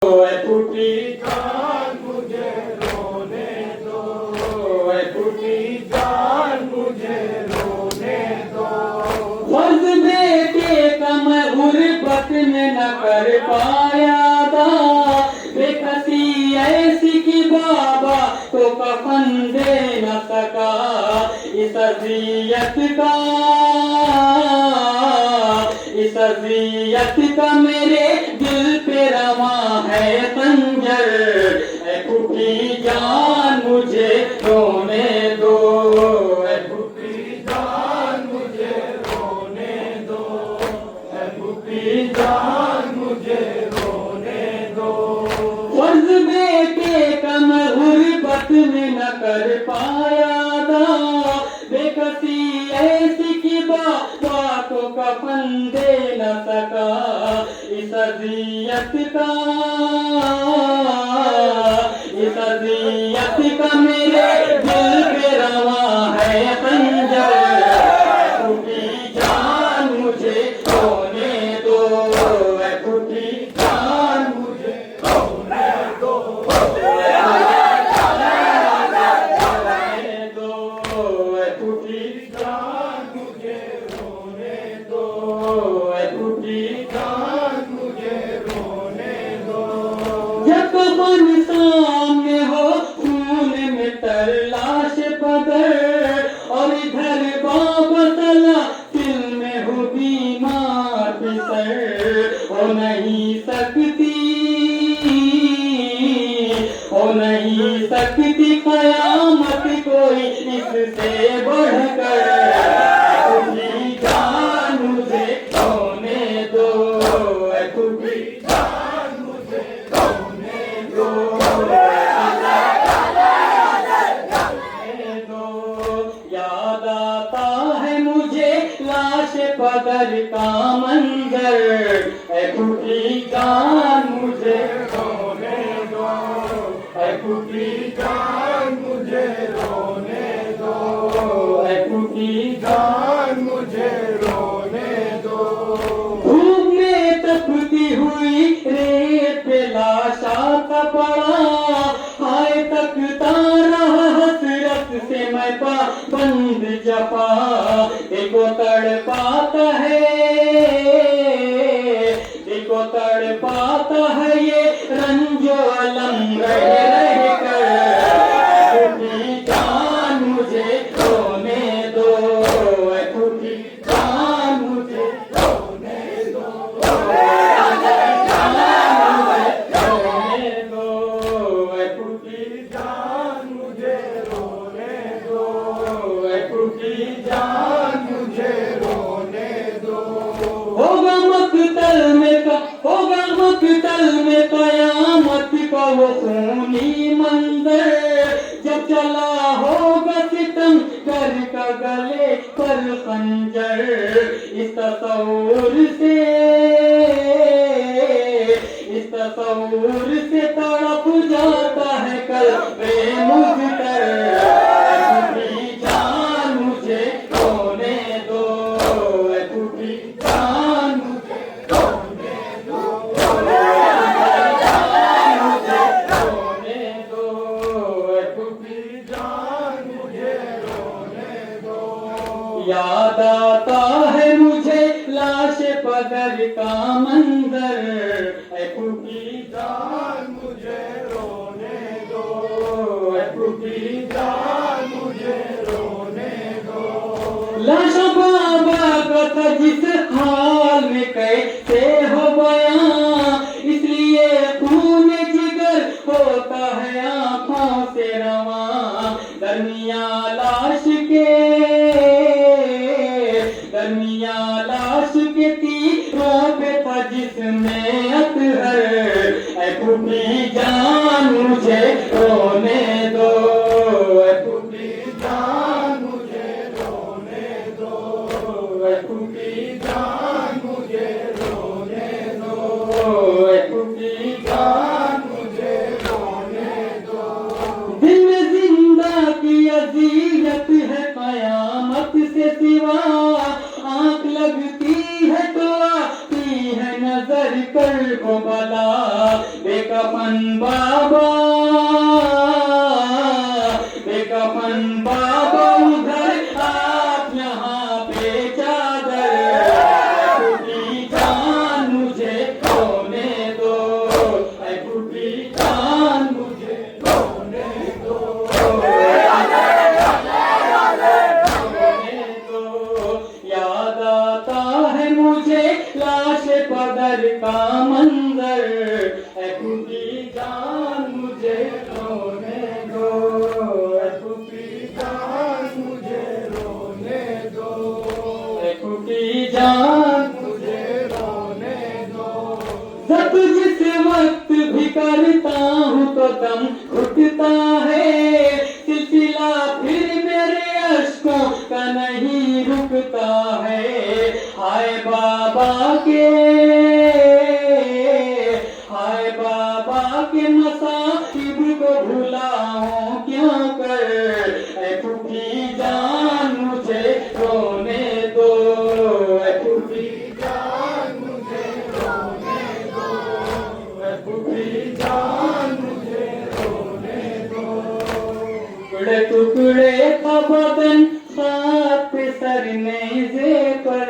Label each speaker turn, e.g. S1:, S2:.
S1: टूटी जान मुझे रोने दो, टूटी जान मुझे रोने दो। फर्ज बेटे का मैं गुर्बत में न कर पाया था, बेकसी ऐसी कि बाबा तो कफन दे न सका। इस अज़ियत का मेरे दिल पे रवा है खंजर। टूटी जान मुझे रोने दो, टूटी जान मुझे रोने दो, टूटी जान मुझे रोने दो। फर्ज बेटे का मैं गुर्बत में न कर पाया था, बेकसी ऐसी कि बाबा को कफन दे न सका। इस अज़ियत का मेरे दिल पे रवा है खंजर। टूटी जान मुझे रोने दो, टूटी जान मुझे रोने दो, टूटी जान मुझे रोने दो, टूटी जान मुझे रोने दो। जब मन सामने हो खून में तर लाश बदर, और इधर बाबा तला दिल में हो बीमार बिसर। हो नहीं सकती कयामत कोई इससे बढ़कर। टूटी जान मुझे रोने दो, टूटी जान मुझे रोने दो, याद आता है मुझे लाश बदर का मंजर। टूटी जान मुझे रोने दो, टूटी जान मुझे रोने दो, टूटी जान मुझे रोने दो। धूप में तपती हुई रेत पे लाशा का पड़ा, हाय तकता रहा हसरत से मैं पाबंद जफा। देखो तड़पाता है ये रंजो अलम रह कर। टूटी जान मुझे रोने दो, टूटी जान मुझे रोने दो, टूटी जान मुझे रोने दो, टूटी जान मुझे रोने दो। होगा मकतल में कयामत का वो खूनी मंजर। जब चला होगा सितम कर का गले पर खंजर। इस तस्वुर से तड़प जाता है कल्बे मुझतर। टूटी जान मुझे रोने दो, टूटी जान मुझे रोने दो, टूटी जान मुझे रोने दो। याद आता है मुझे लाश बदर का मंजर। टूटी जान मुझे रोने दो, टूटी जान मुझे रोने दो। लाश बाबा का था जिस हाल में कैसे हो बयां, इसलिए खून जिगर होता है आँखों से रवां। दरमियां लाश के तीरों पे था जिसमें अतहर। टूटी जान मुझे रोने दो, टूटी जान मुझे रोने दो, टूटी जान मुझे रोने दो, टूटी जान मुझे रोने दो। दिल में जिंदा की अज़ियत है कयामत से सिवा, आँख लगती है तो आती है नजर कर वो बला। बेकफन बाबा, बेकफन बाबा उधर, आप यहाँ पे चादर, ऐ फूटी जान मुझे रोने दो, ऐ फूटी जान मुझे रोने दो, रोने दो। याद आता है मुझे लाश पदर का मंजर, ऐ फूटी जान मुझे रोने दो, ऐ फूटी जान मुझे रोने दो, ऐ फूटी जान मुझे रोने दो। जब जिस वक्त भी करता हूँ तो दम घुटता है, सिलसिला फिर मेरे अश्कों का नहीं रुकता है। हाय बाबा के, हाय बाबा के मसाकिब को भुलाऊं क्या कर, ऐ फूटी जान मुझे रोने दो, ऐ फूटी जान मुझे रोने दो, ऐ फूटी जान मुझे रोने दो। टुकड़े टुकड़े का बदन साथ सरनेज़े पर,